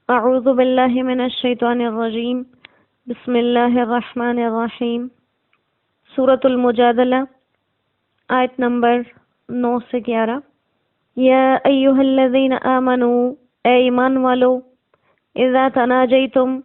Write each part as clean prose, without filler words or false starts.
اعوذ باللہ من الشیطان الرجیم بسم اللہ الرحمن الرحیم سورۃ المجادلہ آیت نمبر 9 سے 11۔ یا ایہا الذین آمنوا، اے ایمان والو، اذا تناجیتم،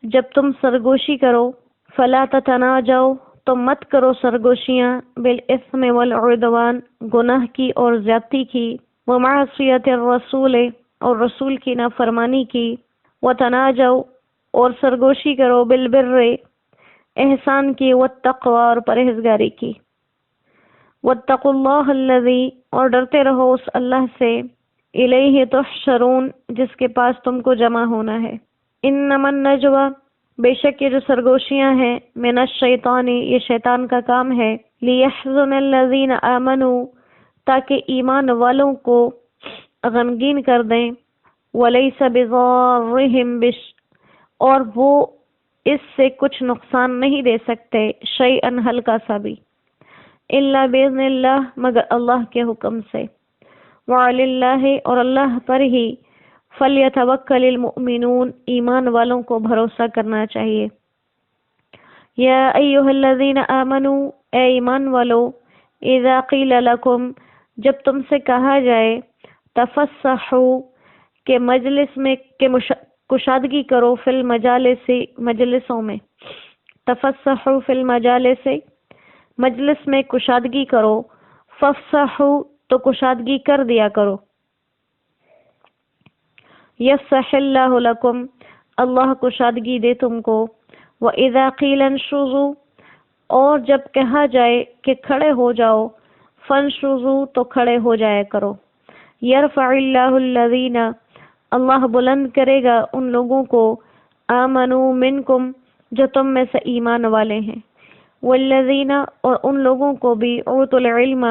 جب تم سرگوشی کرو، فلا تتناجوا، تو مت کرو سرگوشیاں، بالاثم والعدوان، گناہ کی اور زیادتی کی، ومعصیت الرسول، اور رسول کی نافرمانی کی، وتناجوا، اور سرگوشی کرو، بالبر، احسان کی، والتقوی، اور پرہیزگاری کی، واتقوا اللہ الذی، اور ڈرتے رہو اس اللہ سے، الیہ تحشرون، جس کے پاس تم کو جمع ہونا ہے۔ انما النجوى، بے شک یہ جو سرگوشیاں ہیں، من الشیطان، یہ شیطان کا کام ہے، لیحزن الذین آمنوا، تاکہ ایمان والوں کو غمگین کر دیں، ولیس بضارہم اور وہ اس سے کچھ نقصان نہیں دے سکتے، شیئا، ہلکا سا بھی، الا باذن اللہ، مگر اللہ کے حکم سے، وعلی اللہ، اور اللہ پر ہی، فلیتوکل المؤمنون، ایمان والوں کو بھروسہ کرنا چاہیے۔ یا ایہا الذین آمنوا، اے ایمان والو، اذا قیل لکم، جب تم سے کہا جائے، تفسحوا، کہ مجلس میں کشادگی کرو، فی المجالس، مجلسوں میں، تفسحوا فی المجالس، مجلس میں کشادگی کرو، فافسحوا، تو کشادگی کر دیا کرو، یفسح اللہ لکم، اللہ کشادگی دے تم کو، وَإِذَا قِيلَ انشُزُوا، اور جب کہا جائے کہ کھڑے ہو جاؤ، فانشزوا، تو کھڑے ہو جایا کرو، یرفع اللہ الذین، اللہ بلند کرے گا ان لوگوں کو، آمنوا منکم، جو تم میں سے ایمان والے ہیں، والذین، اور ان لوگوں کو بھی، اوتوا العلم،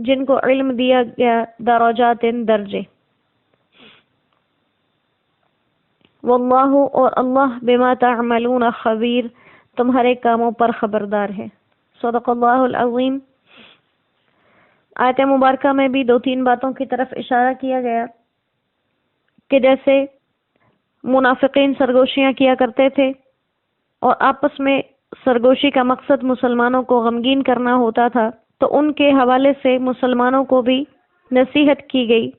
جن کو علم دیا گیا، درجات، درجے، واللہ، اور اللہ، بما تعملون خبیر، تمہارے کاموں پر خبردار ہے۔ صدق اللہ العظیم۔ آیت مبارکہ میں بھی 2-3 باتوں کی طرف اشارہ کیا گیا کہ جیسے منافقین سرگوشیاں کیا کرتے تھے اور آپس میں سرگوشی کا مقصد مسلمانوں کو غمگین کرنا ہوتا تھا، تو ان کے حوالے سے مسلمانوں کو بھی نصیحت کی گئی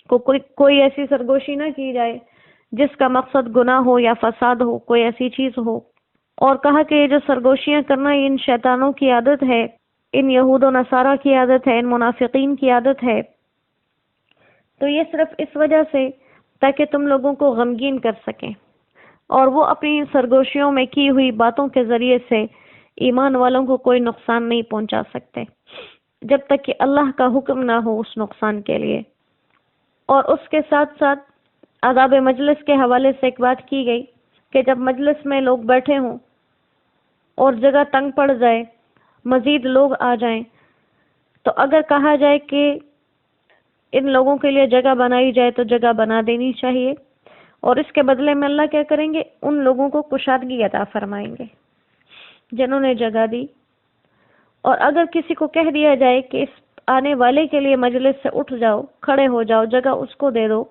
کوئی ایسی سرگوشی نہ کی جائے جس کا مقصد گناہ ہو یا فساد ہو، کوئی ایسی چیز ہو، اور کہا کہ یہ جو سرگوشیاں کرنا، یہ ان شیطانوں کی عادت ہے، ان یہود و نصارہ کی عادت ہے، ان منافقین کی عادت ہے، تو یہ صرف اس وجہ سے تاکہ تم لوگوں کو غمگین کر سکیں، اور وہ اپنی سرگوشیوں میں کی ہوئی باتوں کے ذریعے سے ایمان والوں کو کوئی نقصان نہیں پہنچا سکتے جب تک کہ اللہ کا حکم نہ ہو اس نقصان کے لیے۔ اور اس کے ساتھ ساتھ آداب مجلس کے حوالے سے ایک بات کی گئی کہ جب مجلس میں لوگ بیٹھے ہوں اور جگہ تنگ پڑ جائے، مزید لوگ آ جائیں، تو اگر کہا جائے کہ ان لوگوں کے لیے جگہ بنائی جائے تو جگہ بنا دینی چاہیے، اور اس کے بدلے میں اللہ کیا کریں گے؟ ان لوگوں کو کشادگی عطا فرمائیں گے جنہوں نے جگہ دی۔ اور اگر کسی کو کہہ دیا جائے کہ اس آنے والے کے لیے مجلس سے اٹھ جاؤ، کھڑے ہو جاؤ، جگہ اس کو دے دو،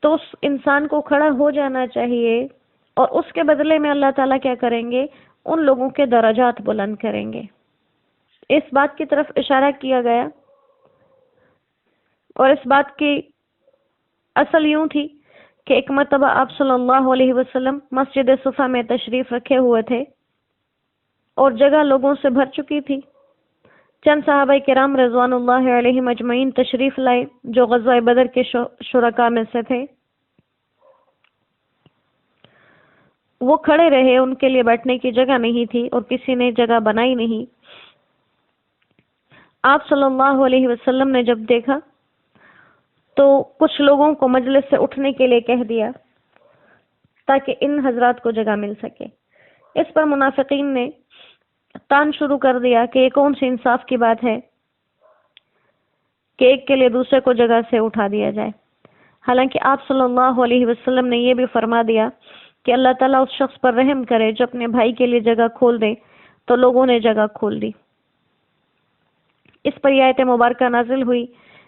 تو اس انسان کو کھڑا ہو جانا چاہیے، اور اس کے بدلے میں اللہ تعالیٰ کیا کریں گے؟ ان لوگوں کے درجات بلند کریں گے۔ اس بات کی طرف اشارہ کیا گیا، اور اس بات کی اصل یوں تھی کہ ایک مرتبہ آپ صلی اللہ علیہ وسلم مسجد صفا میں تشریف رکھے ہوئے تھے اور جگہ لوگوں سے بھر چکی تھی۔ چند صحابہ کرام رضوان اللہ علیہم اجمعین تشریف لائے جو غزوہ بدر کے شرکاء میں سے تھے۔ وہ کھڑے رہے، ان کے لیے بیٹھنے کی جگہ نہیں تھی اور کسی نے جگہ بنائی نہیں۔ آپ صلی اللہ علیہ وسلم نے جب دیکھا تو کچھ لوگوں کو مجلس سے اٹھنے کے لیے کہہ دیا تاکہ ان حضرات کو جگہ مل سکے۔ اس پر منافقین نے تان شروع کر دیا کہ یہ کون سی انصاف کی بات ہے کہ ایک کے لیے دوسرے کو جگہ سے اٹھا دیا جائے، حالانکہ آپ صلی اللہ علیہ وسلم نے یہ بھی فرما دیا کہ اللہ تعالیٰ اس شخص پر رحم کرے جو اپنے بھائی کے لیے جگہ کھول دے، تو لوگوں نے جگہ کھول دی۔ اس پر یہ آیت مبارکہ نازل ہوئی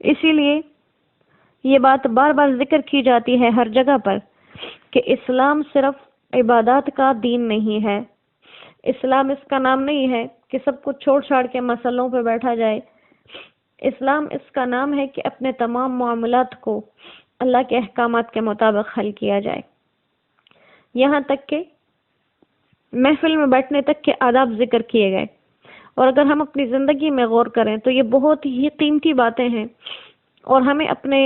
اسی لیے یہ بات بار بار ذکر کی جاتی ہے ہر جگہ پر کہ اسلام صرف عبادات کا دین نہیں ہے، اسلام اس کا نام نہیں ہے کہ سب کچھ چھوڑ چھاڑ کے مسلوں پہ بیٹھا جائے، اسلام اس کا نام ہے کہ اپنے تمام معاملات کو اللہ کے احکامات کے مطابق حل کیا جائے، یہاں تک کہ محفل میں بیٹھنے تک کے آداب ذکر کیے گئے۔ اور اگر ہم اپنی زندگی میں غور کریں تو یہ بہت ہی قیمتی باتیں ہیں، اور ہمیں اپنے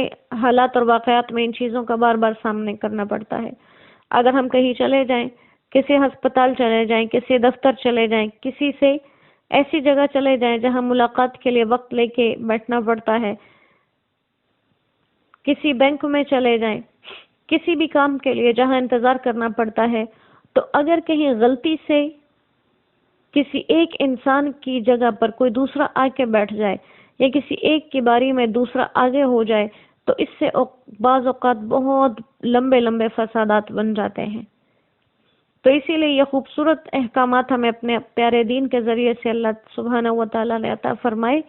حالات اور واقعات میں ان چیزوں کا بار بار سامنے کرنا پڑتا ہے۔ اگر ہم کہیں چلے جائیں، کسی ہسپتال چلے جائیں، کسی دفتر چلے جائیں، کسی سے ایسی جگہ چلے جائیں جہاں ملاقات کے لیے وقت لے کے بیٹھنا پڑتا ہے، کسی بینک میں چلے جائیں، کسی بھی کام کے لیے جہاں انتظار کرنا پڑتا ہے، تو اگر کہیں غلطی سے کسی ایک انسان کی جگہ پر کوئی دوسرا آ کے بیٹھ جائے یا کسی ایک کی باری میں دوسرا آگے ہو جائے تو اس سے بعض اوقات بہت لمبے لمبے فسادات بن جاتے ہیں۔ تو اسی لیے یہ خوبصورت احکامات ہمیں اپنے پیارے دین کے ذریعے سے اللہ سبحانہ و تعالیٰ نے عطا فرمائے،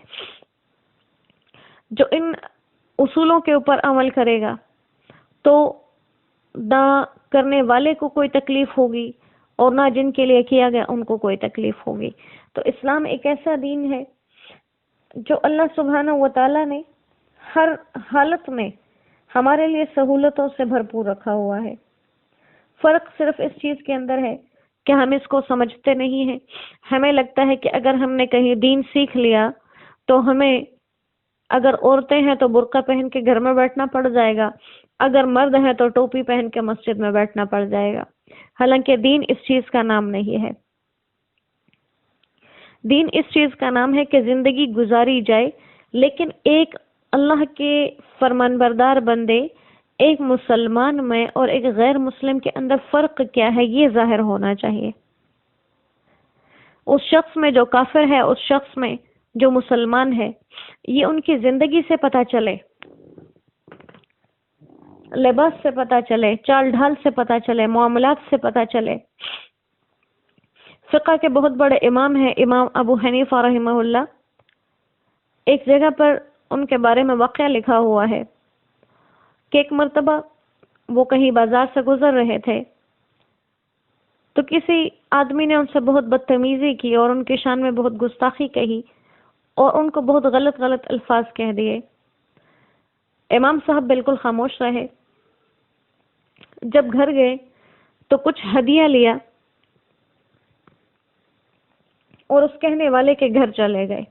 جو ان اصولوں کے اوپر عمل کرے گا تو نہ کرنے والے کو کوئی تکلیف ہوگی اور نہ جن کے لیے کیا گیا ان کو کوئی تکلیف ہوگی۔ تو اسلام ایک ایسا دین ہے جو اللہ سبحانہ و تعالیٰ نے ہر حالت میں ہمارے لیے سہولتوں سے بھرپور رکھا ہوا ہے۔ فرق صرف اس چیز کے اندر ہے کہ ہم اس کو سمجھتے نہیں ہیں۔ ہمیں لگتا ہے کہ اگر ہم نے کہیں دین سیکھ لیا تو ہمیں، اگر عورتیں ہیں تو برقع پہن کے گھر میں بیٹھنا پڑ جائے گا، اگر مرد ہیں تو ٹوپی پہن کے مسجد میں بیٹھنا پڑ جائے گا، حالانکہ دین اس چیز کا نام نہیں ہے۔ دین اس چیز کا نام ہے کہ زندگی گزاری جائے، لیکن ایک اللہ کے فرمان بردار بندے، ایک مسلمان میں اور ایک غیر مسلم کے اندر فرق کیا ہے یہ ظاہر ہونا چاہیے۔ اس شخص میں جو کافر ہے، اس شخص میں جو مسلمان ہے، یہ ان کی زندگی سے پتہ چلے، لباس سے پتہ چلے، چال ڈھال سے پتہ چلے، معاملات سے پتہ چلے۔ فقہ کے بہت بڑے امام ہیں امام ابو حنیفہ رحمہ اللہ، ایک جگہ پر ان کے بارے میں واقعہ لکھا ہوا ہے کہ ایک مرتبہ وہ کہیں بازار سے گزر رہے تھے تو کسی آدمی نے ان سے بہت بدتمیزی کی اور ان کی شان میں بہت گستاخی کہی اور ان کو بہت غلط غلط الفاظ کہہ دیے۔ امام صاحب بالکل خاموش رہے۔ جب گھر گئے تو کچھ ہدیہ لیا اور اس کہنے والے کے گھر چلے گئے۔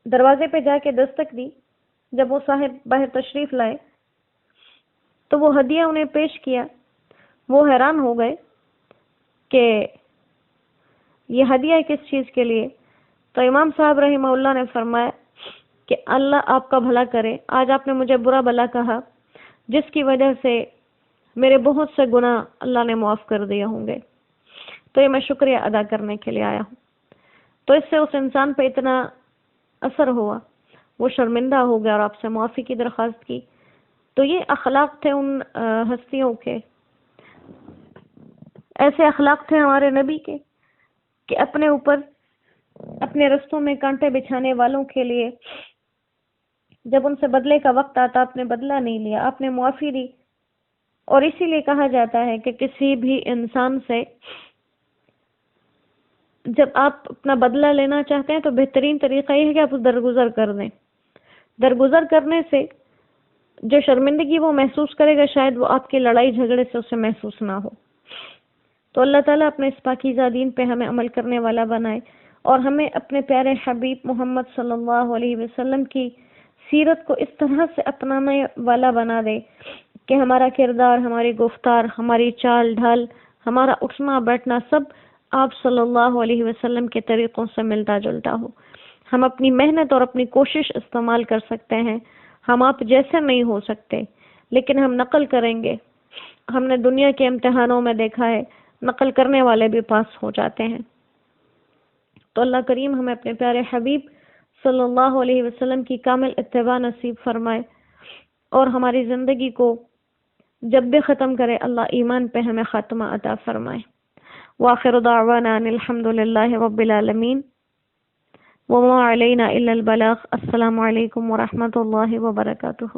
دروازے پہ جا کے دستک دی، جب وہ صاحب باہر تشریف لائے تو وہ ہدیہ انہیں پیش کیا۔ وہ حیران ہو گئے کہ یہ ہدیہ کس چیز کے لیے؟ تو امام صاحب رحمہ اللہ نے فرمایا کہ اللہ آپ کا بھلا کرے، آج آپ نے مجھے برا بلا کہا جس کی وجہ سے میرے بہت سے گناہ اللہ نے معاف کر دیے ہوں گے، تو یہ میں شکریہ ادا کرنے کے لیے آیا ہوں۔ تو اس سے اس انسان پہ اتنا اثر ہوا، وہ شرمندہ ہو گیا اور آپ سے معافی کی درخواست کی۔ تو یہ اخلاق تھے ان ہستیوں کے، ایسے اخلاق تھے ہمارے نبی کے کہ اپنے اوپر اپنے رستوں میں کانٹے بچھانے والوں کے لیے جب ان سے بدلے کا وقت آتا آپ نے بدلہ نہیں لیا، آپ نے معافی دی۔ اور اسی لیے کہا جاتا ہے کہ کسی بھی انسان سے جب آپ اپنا بدلہ لینا چاہتے ہیں تو بہترین طریقہ یہ ہے کہ آپ درگزر کر دیں۔ درگزر کرنے سے جو شرمندگی وہ محسوس کرے گا شاید وہ آپ کی لڑائی جھگڑے سے اسے محسوس نہ ہو۔ تو اللہ تعالیٰ اپنے اس پاکیزہ دین پہ ہمیں عمل کرنے والا بنائے اور ہمیں اپنے پیارے حبیب محمد صلی اللہ علیہ وسلم کی سیرت کو اس طرح سے اپنانے والا بنا دے کہ ہمارا کردار، ہماری گفتار، ہماری چال ڈھال، ہمارا اٹھنا بیٹھنا سب آپ صلی اللہ علیہ وسلم کے طریقوں سے ملتا جلتا ہو۔ ہم اپنی محنت اور اپنی کوشش استعمال کر سکتے ہیں، ہم آپ جیسے نہیں ہو سکتے، لیکن ہم نقل کریں گے۔ ہم نے دنیا کے امتحانوں میں دیکھا ہے نقل کرنے والے بھی پاس ہو جاتے ہیں۔ تو اللہ کریم ہمیں اپنے پیارے حبیب صلی اللہ علیہ وسلم کی کامل اتباع نصیب فرمائے اور ہماری زندگی کو جب بھی ختم کرے اللہ ایمان پہ ہمیں خاتمہ عطا فرمائے۔ وآخر دعوانا ان الحمد للہ رب العالمین۔ وما علینا الا البلاغ۔ السلام علیکم ورحمۃ اللہ وبرکاتہ۔